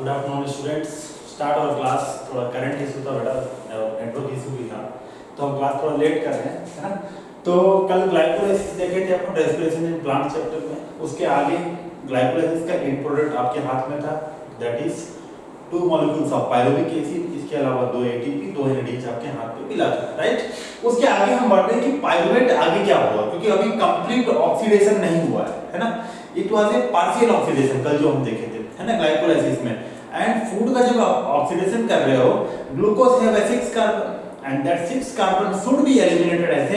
Good afternoon students. Start और class थोड़ा current issue था बेटा, नेटवर्क इशू भी था, तो हम क्लास थोड़ा लेट कर रहे हैं, है ना। तो कल ग्लाइकोलाइसिस देखे थे अपन रेस्पिरेशन इन प्लांट चैप्टर में। उसके आगे ग्लाइकोलाइसिस का एंड प्रोडक्ट आपके हाथ में था, that is 2 molecules of pyruvic acid, इसके अलावा 2 एटीपी 2 एनएडीएच आपके हाथ पे मिला था, राइट। उसके आगे हम बढ़ रहे हैं कि पायरुवेट आगे क्या हुआ, क्योंकि अभी कंप्लीट ऑक्सीडेशन नहीं हुआ है ना। It was a partial oxidation कल जो हम देखे थे, है ना, ग्लाइकोलाइसिस में। एंड फूड का जब आप ऑक्सीडेशन कर रहे हो, glucose have 6 carbon and that 6 carbon should be eliminated as a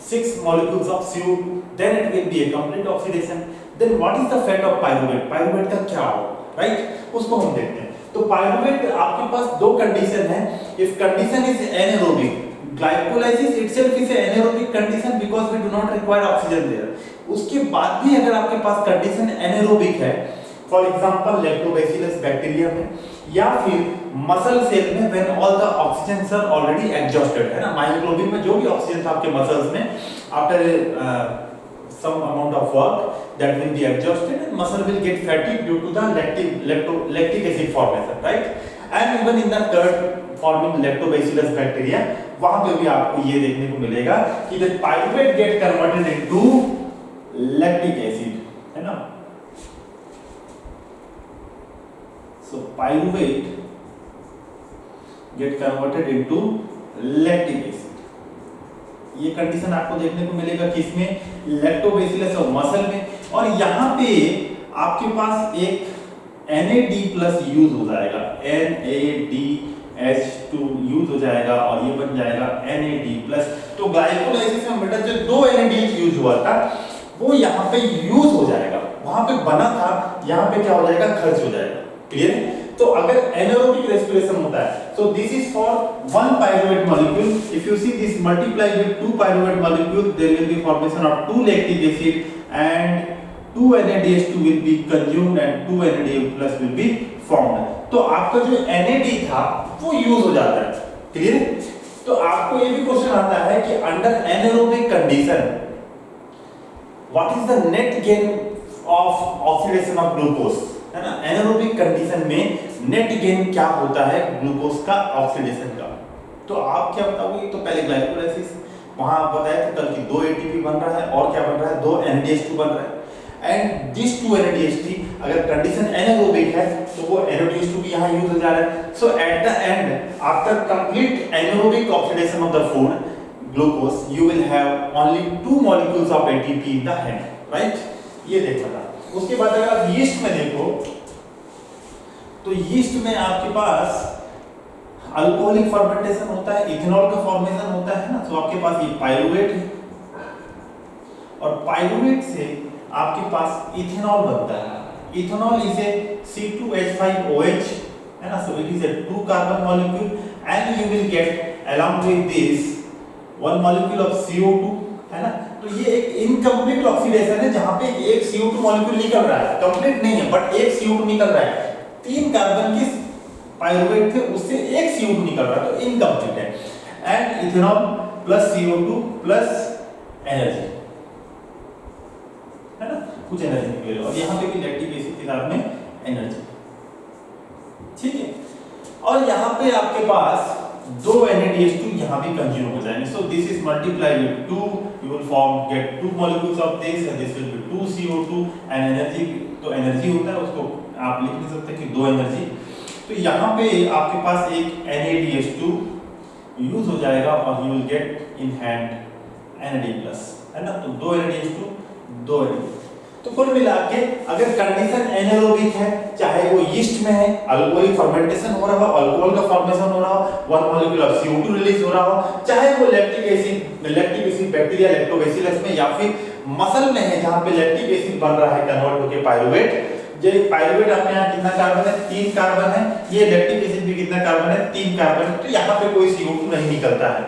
6 molecules of CO2, then it will be a complete oxidation. Then what is the fate of pyruvate? Pyruvate का क्या होगा, right, उसको हम देखते हैं। तो पायरुवेट आपके पास दो कंडीशन है। If condition is anaerobic, glycolysis itself is anaerobic condition because we do not require oxygen there. उसके बाद भी अगर आपके पास कंडीशन एनारोबिक है, फॉर एग्जांपल लैक्टोबैसिलस बैक्टीरिया में या फिर मसल सेल में, when all the oxygen are already exhausted, है ना, मायोग्लोबिन में जो भी ऑक्सीजन था आपके मसल्स में, after some amount of work that will be exhausted and muscle will get fatigued due to the lactic acid formation, right? And even in the curd forming lactobacillus bacteria, वहां पे भी आपको ये देखने को मिलेगा कि the pyruvate get converted into lactic acid, है ना। So pyruvate get converted into lactic acid। ये कंडीशन आपको देखने को मिलेगा किसमें, लैक्टोबैसिलस और मसल में। और यहाँ पे आपके पास एक NAD प्लस यूज हो जाएगा, NADH2 यूज हो जाएगा और ये बन जाएगा NAD प्लस। तो ग्लाइकोलाइसिस में बेटा जो 2 NADH यूज हुआ था वो यहाँ पे यूज हो जाएगा, वहां पे बना था, यहाँ पे क्या हो जाएगा, खर्च हो जाएगा। क्लियर है। तो अगर एनारोबिक रेस्पिरेशन होता है, so this is for 1 pyruvate molecule. If you see this multiply with 2 pyruvate molecule, there will be formation of 2 lactic acid and 2 NADH2 will be consumed and 2 NADH plus will be formed. तो आपका जो NAD था वो use हो जाता है। Clear है। तो आपको ये भी क्वेश्चन आता है कि under anaerobic condition what is the net gain of oxidation of glucose, है ना। एनारोबिक कंडीशन में नेट गेन क्या होता है ग्लूकोज का ऑक्सीडेशन का। तो आप क्या बताओगे, तो पहले ग्लाइकोलाइसिस वहां आप बताया था कल की 2 एटीपी बन रहा है और क्या बन रहा है, 2 NADH2 बन रहा है। एंड दिस 2 NADH2 अगर कंडीशन एनारोबिक है तो वो NADH2 भी यहां यूज हो जा रहा है। So at the end after complete anaerobic oxidation of the food glucose you will have only 2 molecules of ATP in the hand, right. ये देखा था। उसके बाद अगर आप यीस्ट में देखो तो यीस्ट में आपके पास अल्कोहलिक फर्मेंटेशन होता है, इथेनॉल का फॉर्मेशन होता है ना। तो आपके पास ये पायरुवेट है और पायरुवेट से आपके पास इथेनॉल बनता है। इथेनॉल इज ए C2H5OH, है ना। So it is a 2 carbon molecule and you will get along with this 1 molecule of CO2, है ना। तो ये एक इनकम्प्लीट ऑक्सीडेशन है जहां पे एक CO2 मॉलिक्यूल निकल रहा है, कंप्लीट नहीं है बट एक CO2 निकल रहा है। 3 कार्बन के पायरुवेट थे उससे एक CO2 निकल रहा है, तो इनकम्प्लीट है। And ethanol plus CO2 plus energy, है ना, कुछ एनर्जी निकलेगी और यहाँ पे भी लैक्टिक एसिड के साथ में एनर्जी, ठीक है। और यहाँ पे आपके पास 2 NADH2 यहाँ भी कंज्यूम हो जाएंगे। So this is multiply with 2, you will form get 2 molecules of this and this will be 2 CO2 and energy. तो एनर्जी होता है उसको आप लिख नहीं सकते कि 2 एनर्जी। तो यहाँ पे आपके पास एक NADH2 यूज हो जाएगा और you will get in hand NAD+, है ना। तो 2 NADH2 2 NAD। तो कुल मिला के अगर कंडीशन एनारोबिक है, चाहे वो यीस्ट में है, अल्कोहलिक फर्मेंटेशन हो रहा हो, अल्कोहल का फॉर्मेशन हो रहा हो, 1 मॉलिक्यूल ऑफ CO2 रिलीज हो रहा हो, चाहे वो लैक्टिक एसिड बैक्टीरिया लैक्टोबैसिलस में या फिर मसल में है जहां पे लैक्टिक एसिड बन रहा है कन्वर्ट होके पायरुवेट। ये पायरुवेट अपने यहां कितना कार्बन है, 3 कार्बन है। ये लैक्टिक एसिड भी कितना कार्बन है, 3 कार्बन। तो यहां पे कोई CO2 नहीं निकलता है।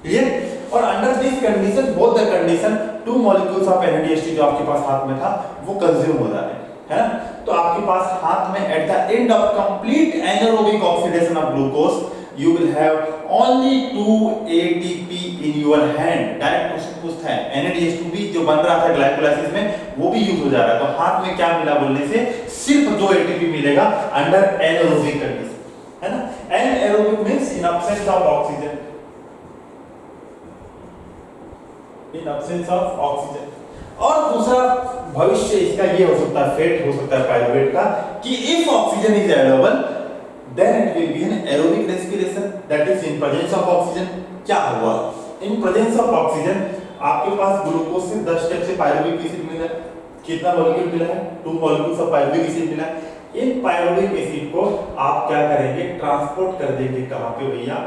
क्लियर। और under this condition both the condition 2 molecules of NADH2 जो आपके पास हाथ में था वो कंज्यूम हो रहा है ना। तो आपके पास हाथ में eight the end of complete anaerobic oxidation of glucose you will have only 2 ATP in your hand। Direct question पूछता है NADH2 भी जो बन रहा था ग्लाइकोलाइसिस में वो भी यूज हो जा रहा है, तो हाथ में क्या मिला बोलने से सिर्फ 2 ATP मिलेगा अंडर एनारोबिक कंडीशन, है ना। Anaerobic means in absence of oxygen, in absence of oxygen. और दूसरा भविष्य इसका ये हो सकता है, फेट हो सकता है पाइरुवेट का, कि if oxygen is available then it will be an aerobic respiration, that is in presence of oxygen। क्या हुआ in presence of oxygen, आपके पास ग्लूकोज से 10 स्टेप से पाइरुविक एसिड मिला, कितना मॉलिक्यूल मिला है, 2 मॉलिक्यूल्स ऑफ पाइरुविक एसिड मिला। इन पाइरुविक एसिड को आप क्या करेंगे, ट्रांसपोर्ट कर देंगे कहां पे भैया,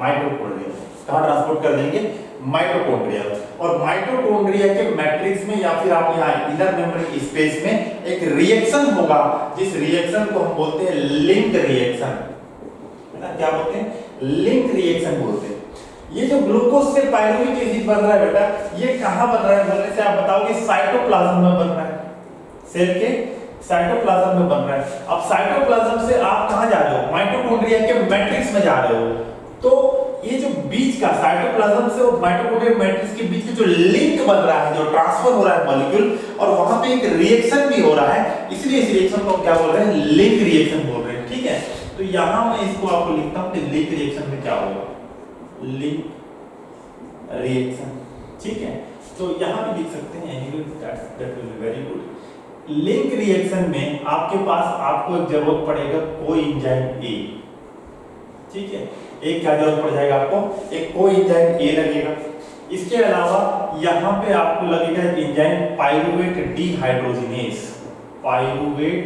माइटोकॉन्ड्रिया। कहां ट्रांसपोर्ट कर देंगे, माइटोकॉन्ड्रिया। और माइटोकॉन्ड्रिया के मैट्रिक्स में या फिर आप यहाँ इनर मेम्ब्रेन स्पेस में एक रिएक्शन होगा, जिस रिएक्शन को हम बोलते हैं लिंक रिएक्शन, है ना। क्या बोलते हैं, लिंक रिएक्शन बोलते हैं। ये जो ग्लूकोज से पाइरुविक एसिड बन रहा है बेटा, ये कहां बन रहा है बोलने से आप बताओगे साइटोप्लाज्म में बन रहा है, सेल के साइटोप्लाज्म में बन रहा है। अब साइटोप्लाज्म से आप कहां जा रहे हो, माइटोकॉन्ड्रिया के मैट्रिक्स में जा रहे हो। तो ये जो बीच का साइटोप्लाज्म से और माइटोकॉन्ड्रिया मैट्रिक्स के बीच का जो लिंक बन रहा है, जो ट्रांसफर हो रहा है मॉलिक्यूल, और वहां पे एक रिएक्शन भी हो रहा है, इसलिए इस रिएक्शन को क्या बोल रहे हैं, लिंक रिएक्शन बोल रहे हैं। ठीक है, तो यहां मैं इसको आपको लिखता हूं कि लिंक रिएक्शन में क्या होगा, लिंक रिएक्शन। ठीक है, तो यहां भी लिख सकते हैं, anyway that will be very good. Link reaction में आपके पास आपको एक जरूरत पड़ेगा कोएंजाइम ए। ठीक है, एक क्या जरूरत पड़ जाएगा आपको, एक कोएंजाइम ए लगेगा। इसके अलावा यहाँ पे आपको लगेगा एक enzyme pyruvate dehydrogenase, pyruvate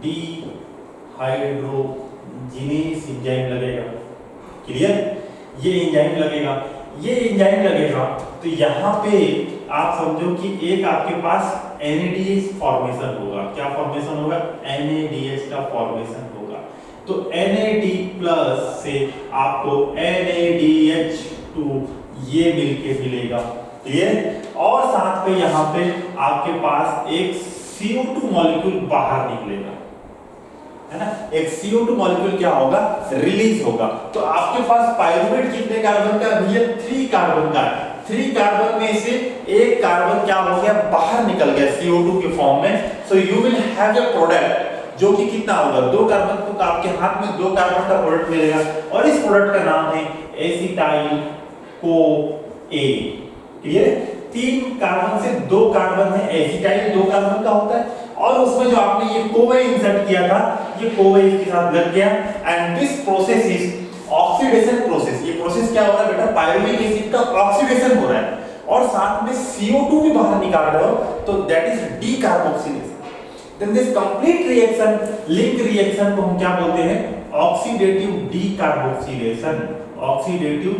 dehydrogenase enzyme लगेगा। क्लियर, ये एंजाइम लगेगा, ये एंजाइम लगेगा। तो यहाँ पे आप समझो कि एक आपके पास NADH फॉर्मेशन होगा। क्या फॉर्मेशन होगा, NADH का फॉर्मेशन होगा। तो NAD प्लस से आपको NADH2 ये मिलके मिलेगा। क्लियर, और साथ में यहाँ पे आपके पास एक CO2 मॉलिक्यूल बाहर निकलेगा, है ना। एक CO2 मॉलिक्यूल क्या होगा, रिलीज होगा। तो आपके पास पाइरुवेट कितने कार्बन का है भैया, 3 कार्बन का है। 3 कार्बन में से एक कार्बन क्या हो गया, बाहर निकल गया CO2 के फॉर्म में। So you will have a product जो कि कितना होगा, 2 कार्बन, तो आपके हाथ में 2 कार्बन का प्रोडक्ट मिलेगा, और इस प्रोडक्ट का नाम है एसिटाइल को ए। क्लियर, 3 कार्बन से 2 कार्बन है, एसिटाइल 2 कार्बन का होता है, और उसमें जो आपने ये कोवे इंसर्ट किया था, ये कोवे इसके साथ लग गया। And this process is oxidation process. ये प्रोसेस क्या हो रहा है बेटा, पाइरुविक एसिड का ऑक्सीडेशन हो रहा है, और साथ में CO2 भी बाहर निकाल रहे हो, तो that is decarboxylation. Then this complete reaction, link reaction को हम क्या बोलते हैं, ऑक्सीडेटिव डीकार्बोक्सिलेशन, ऑक्सीडेटिव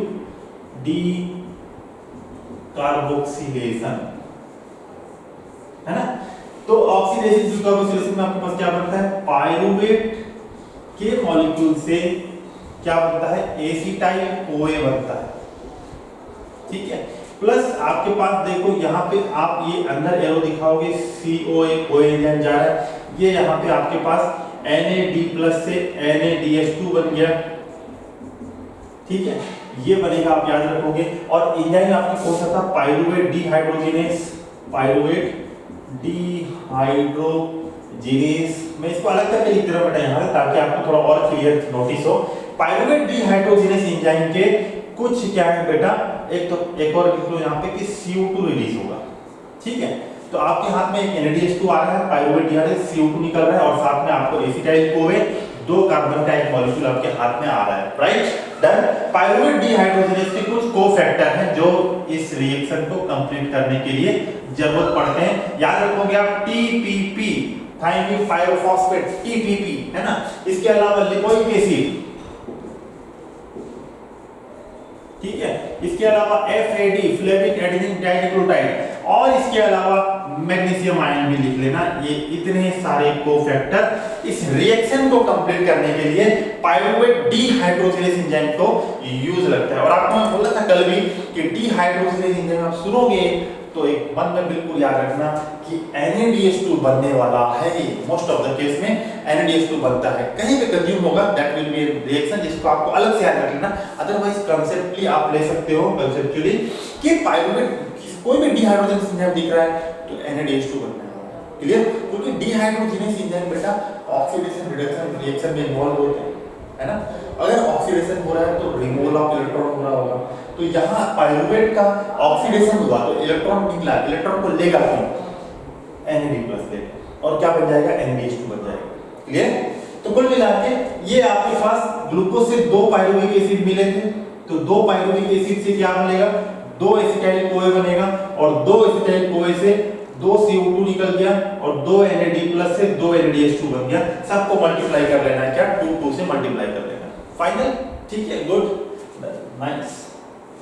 डीकार्बोक्सिलेशन, है ना। तो ऑक्सीडेशन डीकार्बोक्सिलेशन में आपके पास क्या बनता है, पाइरुवेट के मॉलिक्यूल से क्या बनता है, एसिटाइल कोए बनता है। ठीक है, प्लस आपके पास देखो यहाँ पे आप ये अंदर एरो दिखाओगे, COA कोएंजाइम जा रहा है, ये यहाँ पे आपके पास NAD प्लस से NADH2 बन गया। ठीक है, ये बनेगा, आप याद रखोगे। और एंजाइम आपने कौन सा था, पाइरुवेट डिहाइड्रोजिनेस, पाइरुवेट डिहाइड्रोजिनेस। मैं इसको अलग करके लिख दे रहा हूं बेटा यहाँ, ताकि आपको थोड़ा और क्लियर नोटिस हो। पाइरुवेट डिहाइड्रोजिनेस एंजाइम के कुछ क्या है बेटा, एक और लिख लो यहाँ पे कि CO2 रिलीज होगा। ठीक है, तो आपके हाथ में एक NADH2 आ रहा है, पाइरुवेट डिहाइड्रोजिनेस, CO2 निकल रहा है, और साथ में आपको एसिटाइल कोवे 2 कार्बन का एक मॉलिक्यूल आपके हाथ में आ रहा है। Right, done. पाइरुवेट डिहाइड्रोजिनेस के कुछ कोफैक्टर हैं जो इस रिएक्शन को कंप्लीट करने के लिए जरूरत पड़ते हैं। याद रखोगे आप, TPP, थाइमिन पायरोफॉस्फेट, TPP, है ना। इसके अलावा लिपोइक एसिड, ठीक है, इसके अलावा FAD, फ्लेविक एडेनिन डाइन्यूक्लियोटाइड, और इसके अलावा मैग्नीशियम आयन भी लिख लेना। ये इतने सारे कोफैक्टर इस रिएक्शन को कंप्लीट करने के लिए पाइरुवेट डिहाइड्रोजिनेस एंजाइम को यूज लगता है। और आपको मैं बोला था कल भी कि डिहाइड्रोजिनेस एंजाइम आप सुनोगे तो एक मन में बिल्कुल याद रखना कि NaDH2 बनने वाला है ही, मोस्ट ऑफ द केस में NaDH2 बनता है, कहीं पे कंज्यूम होगा, दैट विल बी रिएक्शन, जिसको आपको अलग से याद रख लेना। अदरवाइज कंसेप्टली आप ले सकते हो कंसेप्चुअली कि पाइरुवेट कोई भी डिहाइड्रोजन एंजाइम दिख रहा है तो NaDH2 बनने वाला है, क्लियर? क्योंकि डिहाइड्रोजनेस एंजाइम बेटा ऑक्सीडेशन रिडक्शन रिएक्शन में इन्वॉल्व होते हैं, है ना? अगर ऑक्सीडेशन हो रहा है तो रिमूवल ऑफ इलेक्ट्रॉन हो रहा होगा, तो यहाँ पाइरुवेट का ऑक्सीडेशन हुआ तो इलेक्ट्रॉन निकला, इलेक्ट्रॉन को लेगा कौन? Na+ लेगा और क्या बन जाएगा? NaDH2 बन जाएगा, क्लियर? तो कुल मिला के ये आपके पास ग्लूकोज से 2 पाइरुविक एसिड मिले थे, तो 2 पाइरुविक एसिड से क्या बनेगा? 2 एसिटाइल CoA बनेगा और 2 एसिटाइल CoA से 2 CO2 निकल गया और 2 Na+ से 2 NaDH2 बन गया। सबको मल्टीप्लाई कर लेना है, क्या? 2 से मल्टीप्लाई कर लेना है, फाइनल, ठीक है, गुड, नाइस,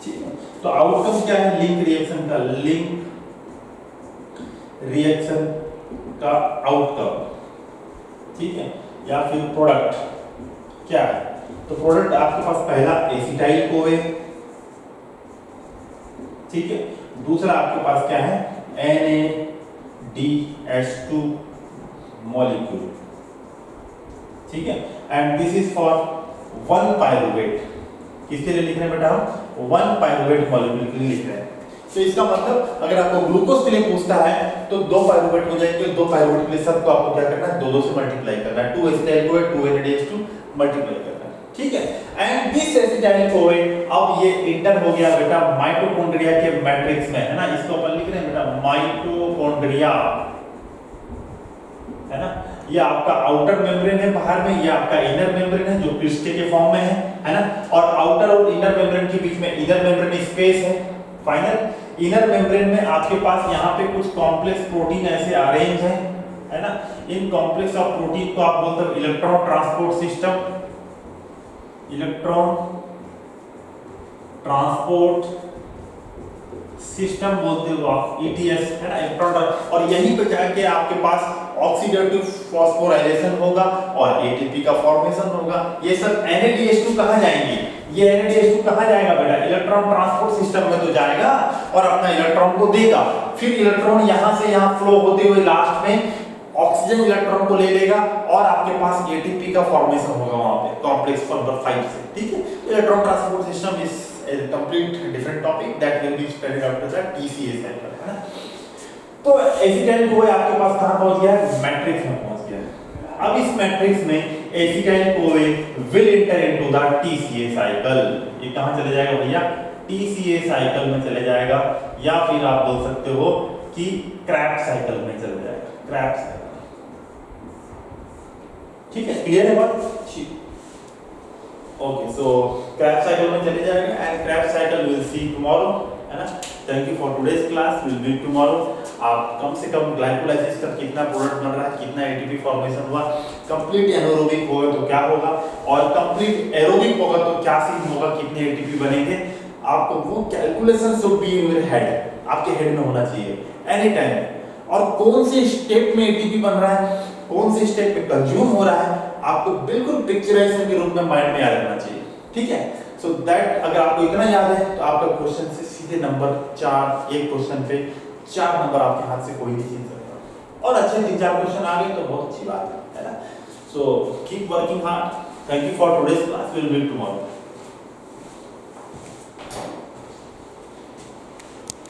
ठीक है। तो आउटकम क्या है लिंक रिएक्शन का? लिंक रिएक्शन का आउटकम, ठीक है, या फिर प्रोडक्ट क्या है? तो प्रोडक्ट आपके पास पहला एसिटाइल CoA, ठीक है, दूसरा आपके पास क्या है? NaDH2 मॉलिक्यूल, ठीक है, and this is for 1 pyruvate. किसके लिए लिख रहे हैं बेटा हम? 1 पाइरुवेट मॉलिक्यूल के लिए लिख रहे हैं। तो इसका मतलब अगर आपको ग्लूकोज के लिए पूछता है तो 2 पाइरुवेट हो जाएंगे, 2 पाइरुवेट के लिए सबको आपको क्या करना है? 2 से मल्टीप्लाई करना है, 2 एसिटाइल CoA 2 NaDH2 मल्टीप्लाई करना है, ठीक है। एंड दिस एसिटाइल CoA अब ये इंटर हो गया बेटा माइटोकॉन्ड्रिया के मैट्रिक्स में, है ना? इसको अपन लिख रहे हैं बेटा माइटोकॉन्ड्रिया, है ना? ये आपका आउटर मेम्ब्रेन है बाहर में, ये आपका इनर मेम्ब्रेन है जो क्रिस्टे के फॉर्म में है ना? और आउटर और इनर मेम्ब्रेन के बीच में इनर मेम्ब्रेन स्पेस है, फाइनल। इनर मेम्ब्रेन में आपके पास यहाँ पे कुछ कॉम्प्लेक्स प्रोटीन ऐसे अरेंज है ना? इन कॉम्प्लेक्स ऑफ प्रोटीन को आप बोलते हो electron transport system, electron transport system बोलते हो आप, ETS, है ना? इलेक्ट्रॉन, और यहीं पे जाके आपके पास ऑक्सीडेटिव फॉस्फोराइलेशन होगा और ATP का फॉर्मेशन होगा। ये सब NaDH2 कहाँ जाएंगे? ये NaDH2 कहाँ जाएगा बेटा? इलेक्ट्रॉन ट्रांसपोर्ट सिस्टम में तो जाएगा और अपना इलेक्ट्रॉन को देगा, फिर इलेक्ट्रॉन यहाँ से यहाँ फ्लो होते हुए लास्ट में ऑक्सीजन इलेक्ट्रॉन को ले लेगा और आपके पास ATP का फॉर्मेशन होगा वहां पे कॉम्प्लेक्स नंबर 5 से, ठीक है? Electron transport system is a complete different topic that will be studied after the TCA cycle, है ना? तो एसिटाइल CoA आपके पास कहां पहुंच गया? मैट्रिक्स में पहुंच गया। अब इस मैट्रिक्स में acetyl CoA will enter into the TCA cycle। ये कहां चले जाएगा भैया? TCA साइकिल में चले जाएगा, या फिर आप बोल सकते हो कि क्रैब्स साइकिल में चले जाएगा, क्रैब्स साइकिल, ठीक है? क्लियर है बात? ठीक, ओके, सो क्रैब्स साइकिल में चले जाएगा and Krebs cycle will see tomorrow, है ना? Thank you for today's class, will meet tomorrow. आप कम से कम ग्लाइकोलाइसिस का कितना प्रोडक्ट बन रहा है, कितना ATP फॉर्मेशन हुआ, कंप्लीट एनारोबिक होगा तो क्या होगा, और कंप्लीट एरोबिक होगा तो क्या सीन होगा, कितने ATP बनेंगे, आपको वो calculation should be in your head, आपके हेड में होना चाहिए एनी टाइम। और कौन से स्टेप में ATP बन रहा है, कौन से स्टेप पे कंज्यूम हो रहा है, आपको बिल्कुल पिक्चराइजेशन के रूप में माइंड में याद रखना चाहिए, ठीक है? सो दैट अगर आपको इतना याद है तो आपका क्वेश्चन से सीधे नंबर 4, एक क्वेश्चन पे 4 नंबर आपके हाथ से कोई नहीं जीत सकता, और अच्छे 3-4 क्वेश्चन आ गए तो बहुत अच्छी बात है ना? So keep working hard. Thank you for today's class, will meet tomorrow.